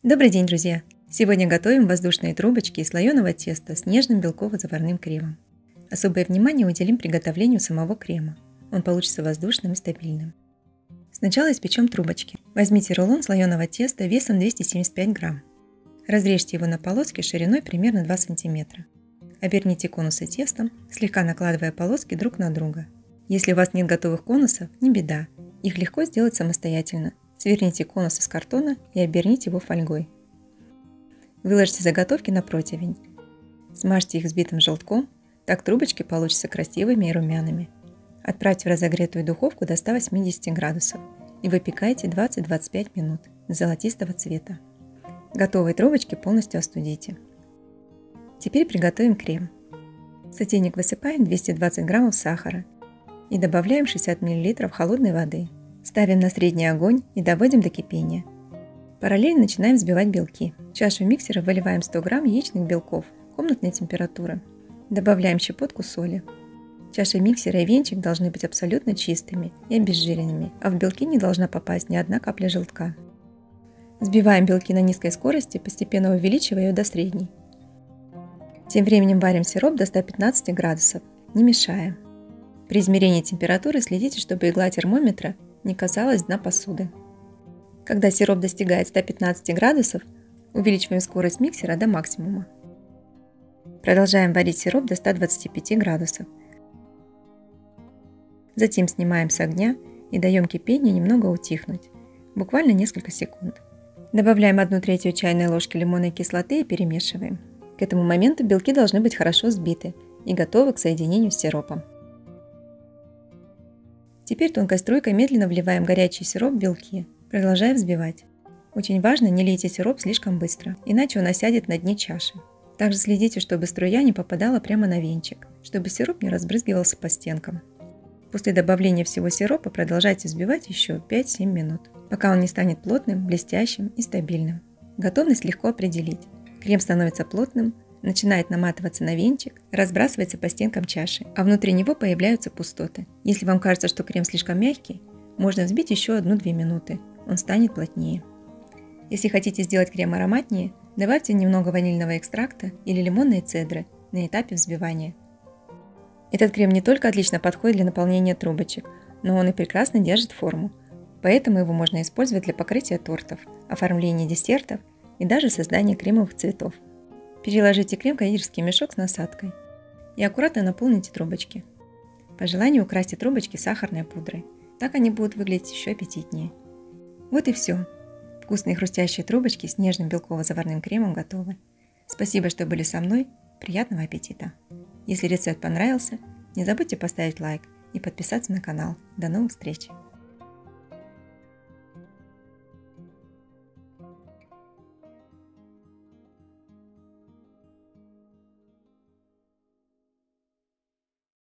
Добрый день, друзья! Сегодня готовим воздушные трубочки из слоеного теста с нежным белково-заварным кремом. Особое внимание уделим приготовлению самого крема. Он получится воздушным и стабильным. Сначала испечем трубочки. Возьмите рулон слоеного теста весом 275 грамм. Разрежьте его на полоски шириной примерно 2 см. Оберните конусы тестом, слегка накладывая полоски друг на друга. Если у вас нет готовых конусов, не беда, их легко сделать самостоятельно. Сверните конус из картона и оберните его фольгой. Выложите заготовки на противень. Смажьте их взбитым желтком, так трубочки получатся красивыми и румяными. Отправьте в разогретую духовку до 180 градусов и выпекайте 20-25 минут до золотистого цвета. Готовые трубочки полностью остудите. Теперь приготовим крем. В сотейник высыпаем 220 граммов сахара и добавляем 60 мл холодной воды. Ставим на средний огонь и доводим до кипения. Параллельно начинаем взбивать белки. В чашу миксера выливаем 100 грамм яичных белков комнатной температуры. Добавляем щепотку соли. Чаша миксера и венчик должны быть абсолютно чистыми и обезжиренными, а в белки не должна попасть ни одна капля желтка. Взбиваем белки на низкой скорости, постепенно увеличивая ее до средней. Тем временем варим сироп до 115 градусов, не мешая. При измерении температуры следите, чтобы игла термометра не касалась дна посуды. Когда сироп достигает 115 градусов, увеличиваем скорость миксера до максимума. Продолжаем варить сироп до 125 градусов. Затем снимаем с огня и даем кипению немного утихнуть, буквально несколько секунд. Добавляем 1/3 чайной ложки лимонной кислоты и перемешиваем. К этому моменту белки должны быть хорошо взбиты и готовы к соединению с сиропом. Теперь тонкой струйкой медленно вливаем горячий сироп в белки, продолжая взбивать. Очень важно, не лейте сироп слишком быстро, иначе он осядет на дне чаши. Также следите, чтобы струя не попадала прямо на венчик, чтобы сироп не разбрызгивался по стенкам. После добавления всего сиропа продолжайте взбивать еще 5-7 минут, пока он не станет плотным, блестящим и стабильным. Готовность легко определить. Крем становится плотным, начинает наматываться на венчик, разбрасывается по стенкам чаши, а внутри него появляются пустоты. Если вам кажется, что крем слишком мягкий, можно взбить еще 1-2 минуты, он станет плотнее. Если хотите сделать крем ароматнее, добавьте немного ванильного экстракта или лимонной цедры на этапе взбивания. Этот крем не только отлично подходит для наполнения трубочек, но он и прекрасно держит форму, поэтому его можно использовать для покрытия тортов, оформления десертов и даже создания кремовых цветов. Переложите крем в кондитерский мешок с насадкой и аккуратно наполните трубочки. По желанию украсьте трубочки сахарной пудрой, так они будут выглядеть еще аппетитнее. Вот и все. Вкусные хрустящие трубочки с нежным белково-заварным кремом готовы. Спасибо, что были со мной. Приятного аппетита! Если рецепт понравился, не забудьте поставить лайк и подписаться на канал. До новых встреч!